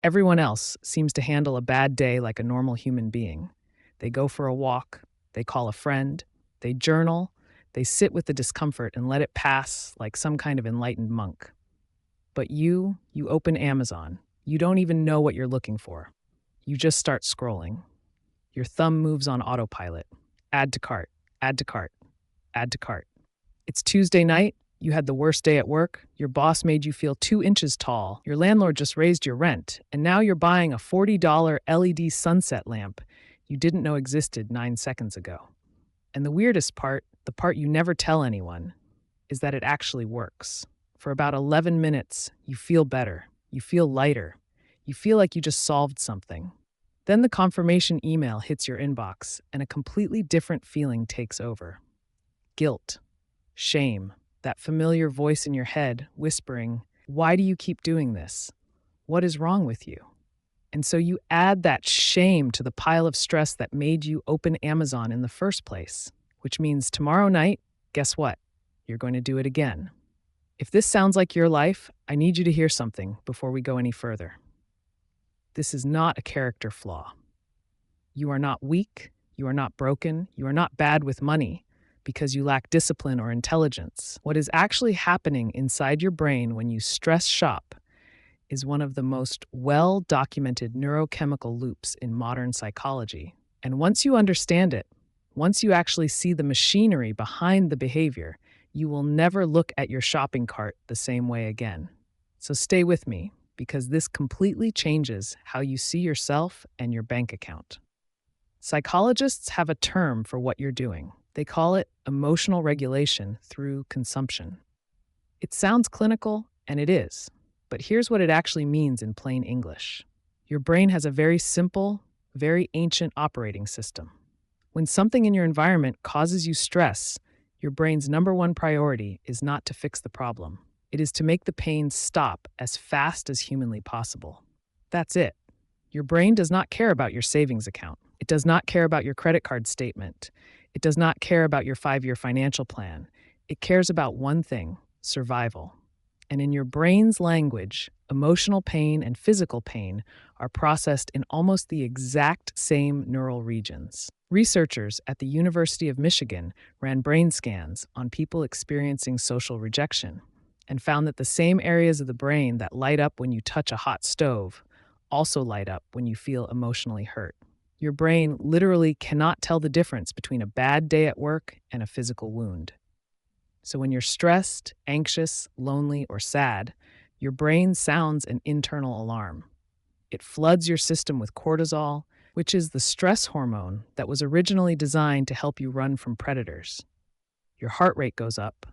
Everyone else seems to handle a bad day like a normal human being. They go for a walk, they call a friend, they journal, they sit with the discomfort and let it pass like some kind of enlightened monk. But you open Amazon. You don't even know what you're looking for. You just start scrolling. Your thumb moves on autopilot. Add to cart, add to cart, add to cart. It's Tuesday night. You had the worst day at work. Your boss made you feel 2 inches tall. Your landlord just raised your rent. And now you're buying a $40 LED sunset lamp you didn't know existed 9 seconds ago. And the weirdest part, the part you never tell anyone, is that it actually works. For about 11 minutes, you feel better. You feel lighter. You feel like you just solved something. Then the confirmation email hits your inbox, and a completely different feeling takes over. Guilt. Shame. That familiar voice in your head whispering, "Why do you keep doing this? What is wrong with you?" And so you add that shame to the pile of stress that made you open Amazon in the first place, which means tomorrow night, guess what? You're going to do it again. If this sounds like your life, I need you to hear something before we go any further. This is not a character flaw. You are not weak, you are not broken, you are not bad with money because you lack discipline or intelligence. What is actually happening inside your brain when you stress shop is one of the most well-documented neurochemical loops in modern psychology. And once you understand it, once you actually see the machinery behind the behavior, you will never look at your shopping cart the same way again. So stay with me, because this completely changes how you see yourself and your bank account. Psychologists have a term for what you're doing. They call it emotional regulation through consumption. It sounds clinical, and it is. But here's what it actually means in plain English. Your brain has a very simple, very ancient operating system. When something in your environment causes you stress, your brain's number one priority is not to fix the problem. It is to make the pain stop as fast as humanly possible. That's it. Your brain does not care about your savings account. It does not care about your credit card statement. It does not care about your 5-year financial plan. It cares about one thing: survival. And in your brain's language, emotional pain and physical pain are processed in almost the exact same neural regions. Researchers at the University of Michigan ran brain scans on people experiencing social rejection and found that the same areas of the brain that light up when you touch a hot stove also light up when you feel emotionally hurt. Your brain literally cannot tell the difference between a bad day at work and a physical wound. So when you're stressed, anxious, lonely, or sad, your brain sounds an internal alarm. It floods your system with cortisol, which is the stress hormone that was originally designed to help you run from predators. Your heart rate goes up,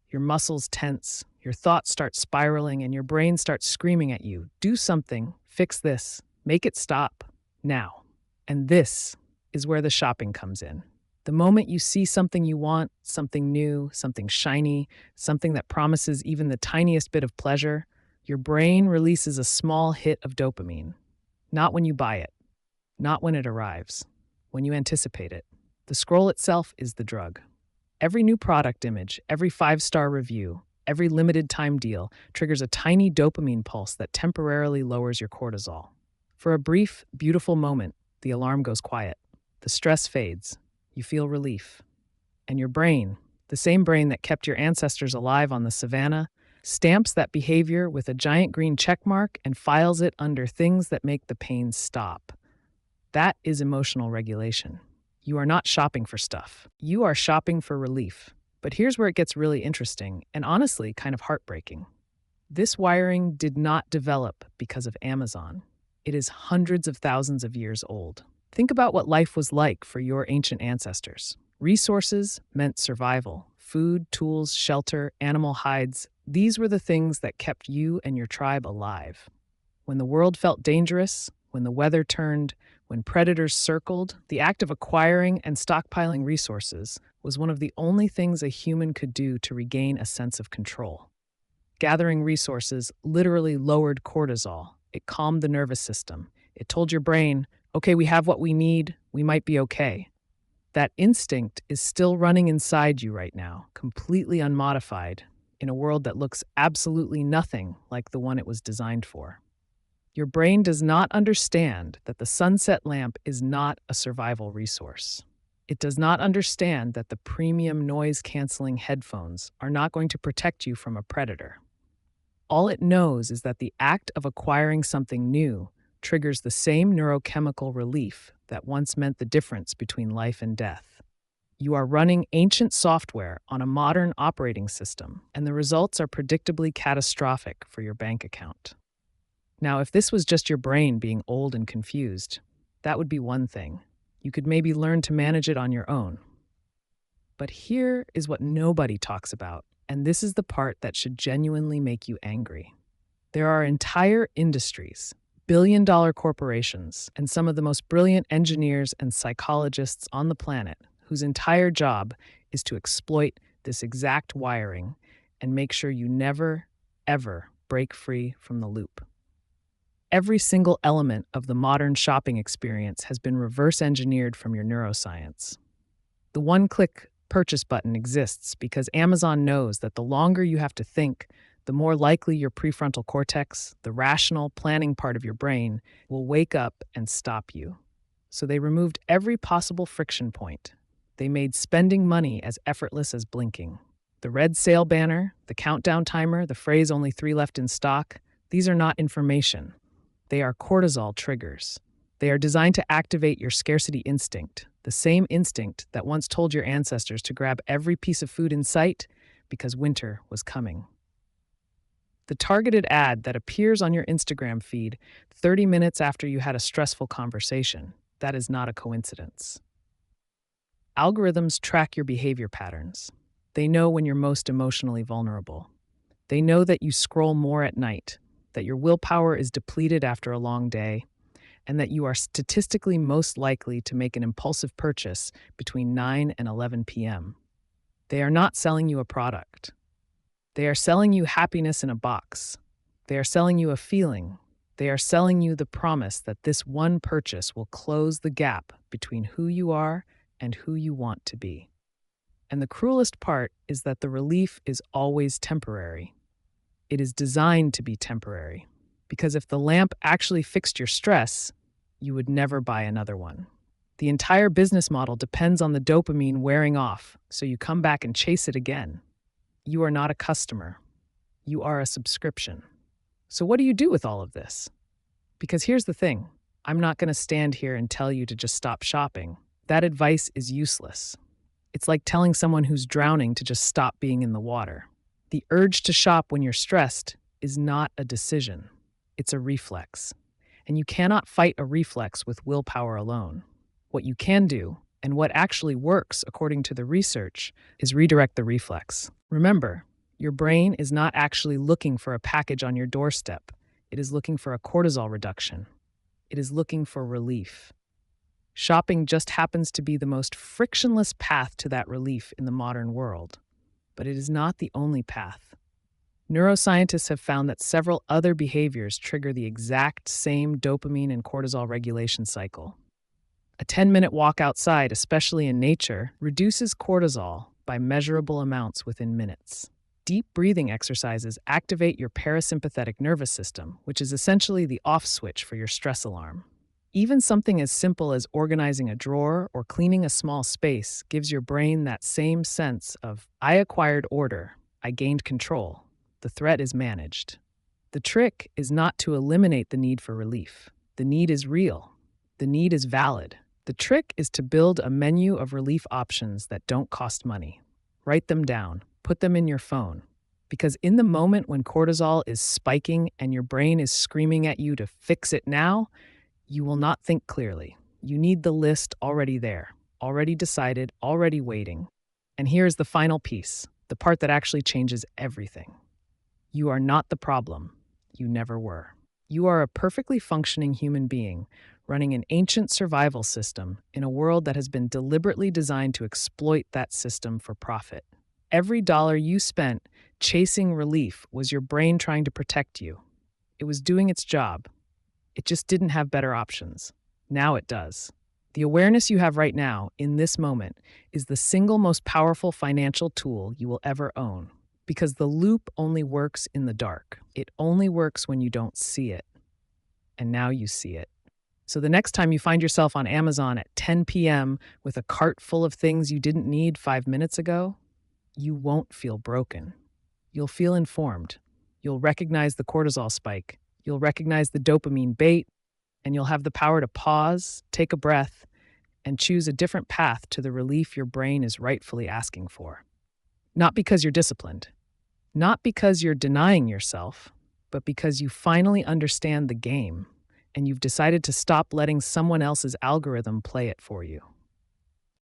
your muscles tense, your thoughts start spiraling, and your brain starts screaming at you, "Do something, fix this, make it stop, now." And this is where the shopping comes in. The moment you see something you want, something new, something shiny, something that promises even the tiniest bit of pleasure, your brain releases a small hit of dopamine. Not when you buy it, not when it arrives, when you anticipate it. The scroll itself is the drug. Every new product image, every 5-star review, every limited time deal triggers a tiny dopamine pulse that temporarily lowers your cortisol. For a brief, beautiful moment, the alarm goes quiet. The stress fades. You feel relief. And your brain, the same brain that kept your ancestors alive on the savannah, stamps that behavior with a giant green check mark and files it under things that make the pain stop. That is emotional regulation. You are not shopping for stuff. You are shopping for relief. But here's where it gets really interesting and honestly kind of heartbreaking. This wiring did not develop because of Amazon. It is hundreds of thousands of years old. Think about what life was like for your ancient ancestors. Resources meant survival. Food, tools, shelter, animal hides. These were the things that kept you and your tribe alive. When the world felt dangerous, when the weather turned, when predators circled, the act of acquiring and stockpiling resources was one of the only things a human could do to regain a sense of control. Gathering resources literally lowered cortisol. It calmed the nervous system. It told your brain, okay, we have what we need, we might be okay. That instinct is still running inside you right now, completely unmodified, in a world that looks absolutely nothing like the one it was designed for. Your brain does not understand that the sunset lamp is not a survival resource. It does not understand that the premium noise-canceling headphones are not going to protect you from a predator. All it knows is that the act of acquiring something new triggers the same neurochemical relief that once meant the difference between life and death. You are running ancient software on a modern operating system, and the results are predictably catastrophic for your bank account. Now, if this was just your brain being old and confused, that would be one thing. You could maybe learn to manage it on your own. But here is what nobody talks about, and this is the part that should genuinely make you angry. There are entire industries, billion-dollar corporations, and some of the most brilliant engineers and psychologists on the planet whose entire job is to exploit this exact wiring and make sure you never, ever break free from the loop. Every single element of the modern shopping experience has been reverse engineered from your neuroscience. The one-click purchase button exists because Amazon knows that the longer you have to think, the more likely your prefrontal cortex, the rational planning part of your brain, will wake up and stop you. So they removed every possible friction point. They made spending money as effortless as blinking. The red sale banner, the countdown timer, the phrase "only 3 left in stock," these are not information. They are cortisol triggers. They are designed to activate your scarcity instinct, the same instinct that once told your ancestors to grab every piece of food in sight because winter was coming. The targeted ad that appears on your Instagram feed 30 minutes after you had a stressful conversation, that is not a coincidence. Algorithms track your behavior patterns. They know when you're most emotionally vulnerable. They know that you scroll more at night, that your willpower is depleted after a long day, and that you are statistically most likely to make an impulsive purchase between 9 and 11 p.m. They are not selling you a product. They are selling you happiness in a box. They are selling you a feeling. They are selling you the promise that this one purchase will close the gap between who you are and who you want to be. And the cruelest part is that the relief is always temporary. It is designed to be temporary, because if the lamp actually fixed your stress, you would never buy another one. The entire business model depends on the dopamine wearing off, so you come back and chase it again. You are not a customer. You are a subscription. So what do you do with all of this? Because here's the thing. I'm not going to stand here and tell you to just stop shopping. That advice is useless. It's like telling someone who's drowning to just stop being in the water. The urge to shop when you're stressed is not a decision. It's a reflex. And you cannot fight a reflex with willpower alone. What you can do, and what actually works according to the research, is redirect the reflex. Remember, your brain is not actually looking for a package on your doorstep. It is looking for a cortisol reduction. It is looking for relief. Shopping just happens to be the most frictionless path to that relief in the modern world. But it is not the only path. Neuroscientists have found that several other behaviors trigger the exact same dopamine and cortisol regulation cycle. A 10-minute walk outside, especially in nature, reduces cortisol by measurable amounts within minutes. Deep breathing exercises activate your parasympathetic nervous system, which is essentially the off switch for your stress alarm. Even something as simple as organizing a drawer or cleaning a small space gives your brain that same sense of, I acquired order, I gained control, the threat is managed. The trick is not to eliminate the need for relief. The need is real. The need is valid. The trick is to build a menu of relief options that don't cost money. Write them down. Put them in your phone. Because in the moment when cortisol is spiking and your brain is screaming at you to fix it now, you will not think clearly. You need the list already there, already decided, already waiting. And here's the final piece, the part that actually changes everything. You are not the problem. You never were. You are a perfectly functioning human being running an ancient survival system in a world that has been deliberately designed to exploit that system for profit. Every dollar you spent chasing relief was your brain trying to protect you. It was doing its job. It just didn't have better options. Now it does. The awareness you have right now, in this moment, is the single most powerful financial tool you will ever own. Because the loop only works in the dark. It only works when you don't see it. and now you see it. So the next time you find yourself on Amazon at 10 p.m. with a cart full of things you didn't need 5 minutes ago, you won't feel broken. You'll feel informed. You'll recognize the cortisol spike. You'll recognize the dopamine bait, and you'll have the power to pause, take a breath, and choose a different path to the relief your brain is rightfully asking for. Not because you're disciplined, not because you're denying yourself, but because you finally understand the game and you've decided to stop letting someone else's algorithm play it for you.